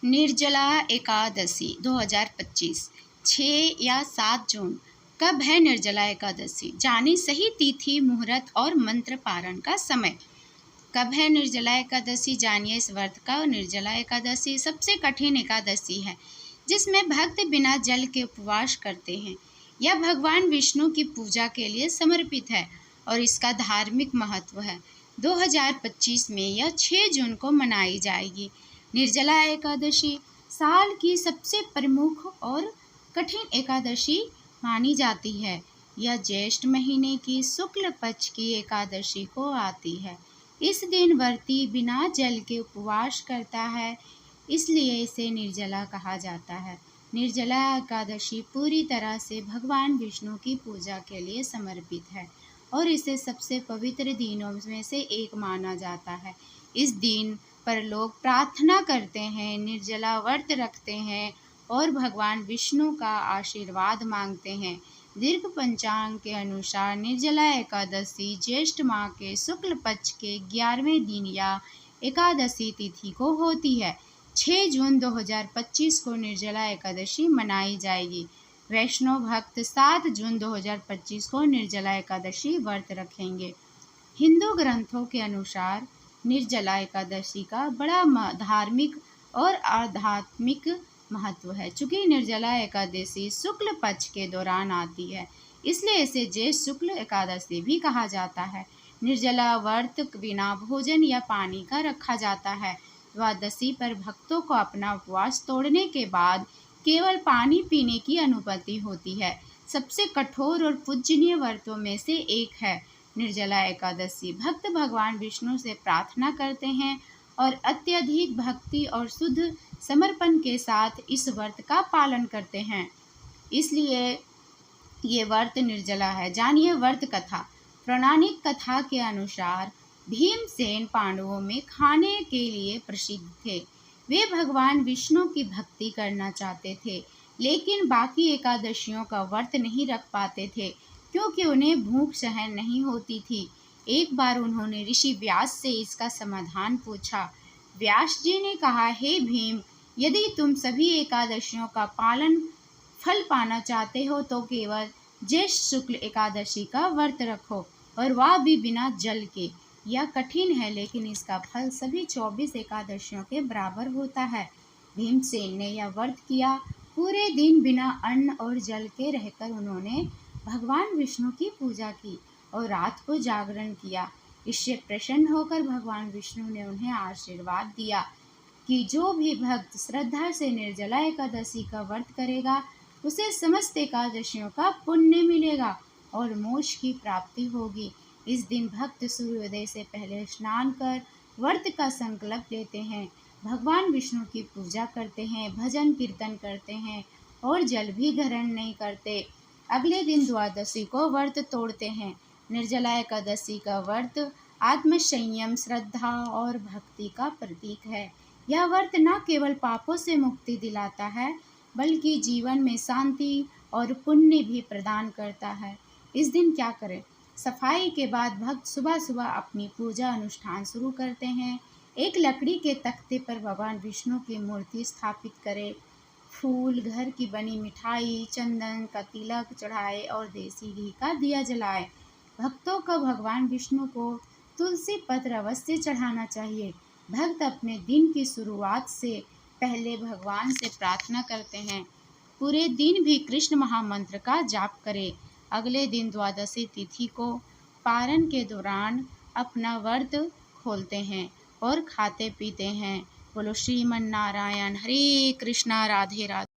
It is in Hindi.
निर्जला एकादशी 2025 6 या 7 जून। कब है निर्जला एकादशी? जाने सही तिथि, मुहूर्त और मंत्र पारण का समय। कब है निर्जला एकादशी? जानिए इस व्रत का। निर्जला एकादशी सबसे कठिन एकादशी है जिसमें भक्त बिना जल के उपवास करते हैं। यह भगवान विष्णु की पूजा के लिए समर्पित है और इसका धार्मिक महत्व है। 2025 में यह 6 जून को मनाई जाएगी। निर्जला एकादशी साल की सबसे प्रमुख और कठिन एकादशी मानी जाती है। यह ज्येष्ठ महीने की शुक्ल पक्ष की एकादशी को आती है। इस दिन व्रती बिना जल के उपवास करता है, इसलिए इसे निर्जला कहा जाता है। निर्जला एकादशी पूरी तरह से भगवान विष्णु की पूजा के लिए समर्पित है और इसे सबसे पवित्र दिनों में से एक माना जाता है। इस दिन पर लोग प्रार्थना करते हैं, निर्जला व्रत रखते हैं और भगवान विष्णु का आशीर्वाद मांगते हैं। दीर्घ पंचांग के अनुसार निर्जला एकादशी ज्येष्ठ माह के शुक्ल पक्ष के 11वें दिन या एकादशी तिथि को होती है। 6 जून 2025 को निर्जला एकादशी मनाई जाएगी। वैष्णव भक्त 7 जून 2025 को निर्जला एकादशी व्रत रखेंगे। हिंदू ग्रंथों के अनुसार निर्जला एकादशी का बड़ा धार्मिक और आध्यात्मिक महत्व है। चूँकि निर्जला एकादशी शुक्ल पक्ष के दौरान आती है, इसलिए इसे ज्येष्ठ शुक्ल एकादशी भी कहा जाता है। निर्जला व्रत बिना भोजन या पानी का रखा जाता है। द्वादशी पर भक्तों को अपना उपवास तोड़ने के बाद केवल पानी पीने की अनुमति होती है। सबसे कठोर और पूजनीय व्रतों में से एक है निर्जला एकादशी। भक्त भगवान विष्णु से प्रार्थना करते हैं और अत्यधिक भक्ति और शुद्ध समर्पण के साथ इस व्रत का पालन करते हैं, इसलिए ये व्रत निर्जला है। जानिए व्रत कथा। पौराणिक कथा के अनुसार भीमसेन पांडवों में खाने के लिए प्रसिद्ध थे। वे भगवान विष्णु की भक्ति करना चाहते थे, लेकिन बाकी एकादशियों का व्रत नहीं रख पाते थे क्योंकि उन्हें भूख सहन नहीं होती थी। एक बार उन्होंने ऋषि व्यास से इसका समाधान पूछा। व्यास जी ने कहा, हे भीम, यदि तुम सभी एकादशियों का पालन फल पाना चाहते हो तो केवल ज्येष्ठ शुक्ल एकादशी का व्रत रखो, और वह भी बिना जल के। यह कठिन है, लेकिन इसका फल सभी 24 एकादशियों के बराबर होता है। भीमसेन ने यह व्रत किया। पूरे दिन बिना अन्न और जल के रहकर उन्होंने भगवान विष्णु की पूजा की और रात को जागरण किया। इससे प्रसन्न होकर भगवान विष्णु ने उन्हें आशीर्वाद दिया कि जो भी भक्त श्रद्धा से निर्जला एकादशी का व्रत करेगा उसे समस्त एकादशियों का पुण्य मिलेगा और मोक्ष की प्राप्ति होगी। इस दिन भक्त सूर्योदय से पहले स्नान कर व्रत का संकल्प लेते हैं, भगवान विष्णु की पूजा करते हैं, भजन कीर्तन करते हैं और जल भी ग्रहण नहीं करते। अगले दिन द्वादशी को व्रत तोड़ते हैं। निर्जला एकादशी का व्रत आत्मसंयम, श्रद्धा और भक्ति का प्रतीक है। यह व्रत न केवल पापों से मुक्ति दिलाता है, बल्कि जीवन में शांति और पुण्य भी प्रदान करता है। इस दिन क्या करें? सफाई के बाद भक्त सुबह सुबह अपनी पूजा अनुष्ठान शुरू करते हैं। एक लकड़ी के तख्ते पर भगवान विष्णु की मूर्ति स्थापित करें, फूल, घर की बनी मिठाई, चंदन का तिलक चढ़ाए और देसी घी का दिया जलाए। भक्तों को भगवान विष्णु को तुलसी पत्र अवश्य चढ़ाना चाहिए। भक्त अपने दिन की शुरुआत से पहले भगवान से प्रार्थना करते हैं। पूरे दिन भी कृष्ण महामंत्र का जाप करें। अगले दिन द्वादशी तिथि को पारण के दौरान अपना व्रत खोलते हैं और खाते पीते हैं। बोलो श्रीमन नारायण। हरे कृष्णा, राधे राधे।